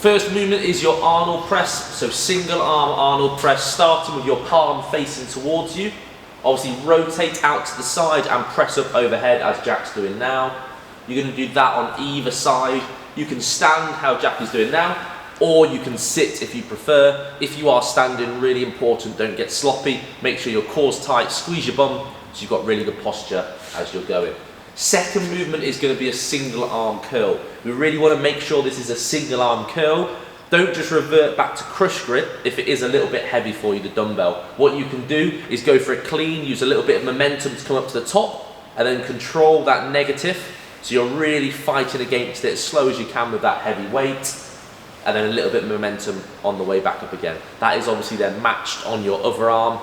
First movement is your Arnold Press, so single arm Arnold Press, starting with your palm facing towards you. Obviously rotate out to the side and press up overhead as Jack's doing now. You're going to do that on either side. You can stand how Jack is doing now, or you can sit if you prefer. If you are standing, really important, don't get sloppy. Make sure your core's tight, squeeze your bum so you've got really good posture as you're going. Second movement is going to be a single arm curl. We really want to make sure this is a single arm curl. Don't just revert back to crush grip if it is a little bit heavy for you, the dumbbell. What you can do is go for a clean, use a little bit of momentum to come up to the top, and then control that negative. So you're really fighting against it as slow as you can with that heavy weight, and then a little bit of momentum on the way back up again. That is obviously then matched on your other arm.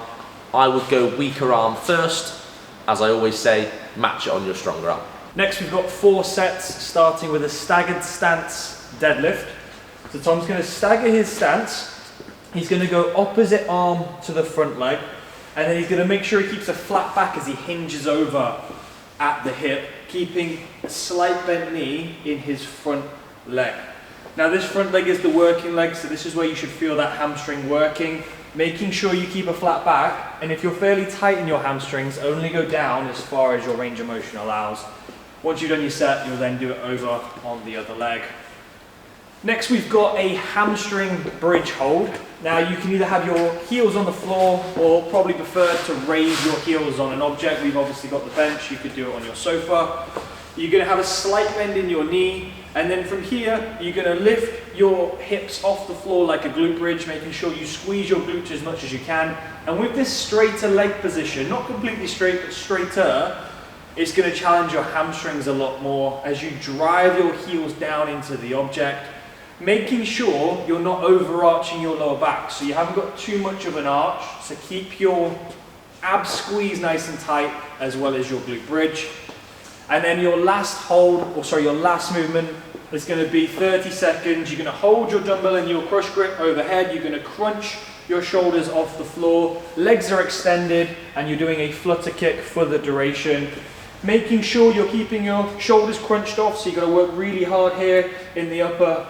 I would go weaker arm first. As I always say, match it on your stronger arm. Next we've got 4 sets, starting with a staggered stance deadlift. So Tom's going to stagger his stance. He's going to go opposite arm to the front leg, and then he's going to make sure he keeps a flat back as he hinges over at the hip, keeping a slight bent knee in his front leg. Now this front leg is the working leg, so this is where you should feel that hamstring working. Making sure you keep a flat back, and if you're fairly tight in your hamstrings, only go down as far as your range of motion allows. Once you've done your set, you'll then do it over on the other leg. Next we've got a hamstring bridge hold. Now you can either have your heels on the floor or probably prefer to raise your heels on an object. We've obviously got the bench, you could do it on your sofa. You're going to have a slight bend in your knee, and then from here you're going to lift your hips off the floor like a glute bridge, making sure you squeeze your glutes as much as you can. And with this straighter leg position, not completely straight but straighter, it's going to challenge your hamstrings a lot more as you drive your heels down into the object, making sure you're not overarching your lower back, so you haven't got too much of an arch, so keep your abs squeezed nice and tight as well as your glute bridge. And then your last your last movement is going to be 30 seconds. You're going to hold your dumbbell in your crush grip overhead. You're going to crunch your shoulders off the floor. Legs are extended, and you're doing a flutter kick for the duration. Making sure you're keeping your shoulders crunched off, so you're going to work really hard here in the upper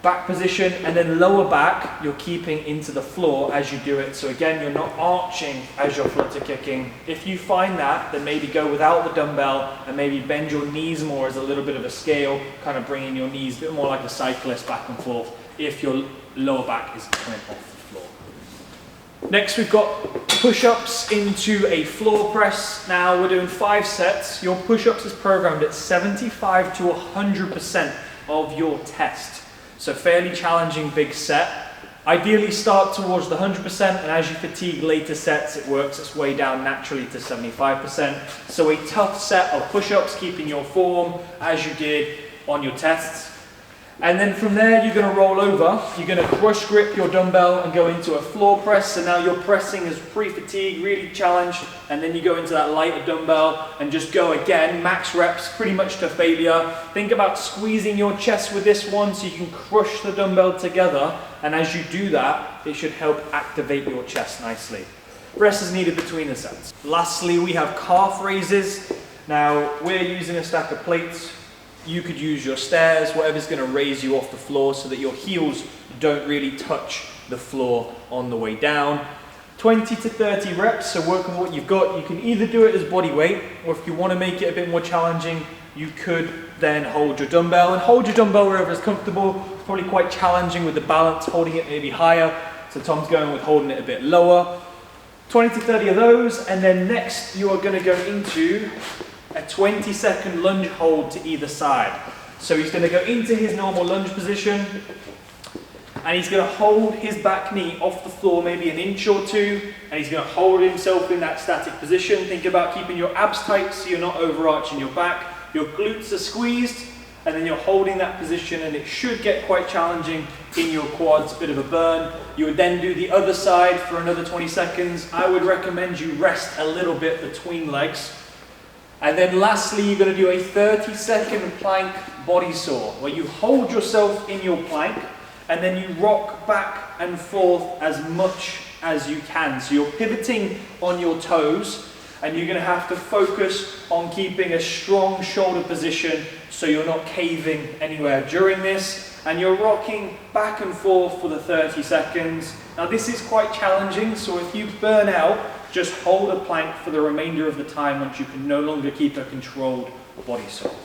back position, and then lower back you're keeping into the floor as you do it. So again, you're not arching as you're flutter kicking. If you find that, then maybe go without the dumbbell and maybe bend your knees more as a little bit of a scale, kind of bringing your knees a bit more like a cyclist back and forth if your lower back is coming off the floor. Next we've got push-ups into a floor press. Now we're doing 5 sets. Your push-ups is programmed at 75 to 100% of your test. So fairly challenging big set. Ideally start towards the 100%, and as you fatigue later sets, it works its way down naturally to 75%. So a tough set of push-ups, keeping your form as you did on your tests. And then from there, you're going to roll over. You're going to crush grip your dumbbell and go into a floor press. So now your pressing is pre-fatigue, really challenged. And then you go into that lighter dumbbell and just go again, max reps, pretty much to failure. Think about squeezing your chest with this one so you can crush the dumbbell together. And as you do that, it should help activate your chest nicely. Rest is needed between the sets. Lastly, we have calf raises. Now, we're using a stack of plates. You could use your stairs, whatever's going to raise you off the floor so that your heels don't really touch the floor on the way down. 20 to 30 reps, so work on what you've got. You can either do it as body weight, or if you want to make it a bit more challenging, you could then hold your dumbbell. And hold your dumbbell wherever it's comfortable. It's probably quite challenging with the balance, holding it maybe higher. So Tom's going with holding it a bit lower. 20 to 30 of those, and then next you are going to go into a 20-second lunge hold to either side. So he's going to go into his normal lunge position, and he's going to hold his back knee off the floor maybe an inch or two, and he's going to hold himself in that static position. Think about keeping your abs tight so you're not overarching your back. Your glutes are squeezed, and then you're holding that position, and it should get quite challenging in your quads, a bit of a burn. You would then do the other side for another 20 seconds. I would recommend you rest a little bit between legs. And then lastly, you're going to do a 30-second plank body saw, where you hold yourself in your plank and then you rock back and forth as much as you can. So you're pivoting on your toes, and you're going to have to focus on keeping a strong shoulder position so you're not caving anywhere during this. and you're rocking back and forth for the 30 seconds. Now this is quite challenging, so if you burn out, just hold a plank for the remainder of the time once you can no longer keep a controlled body swell.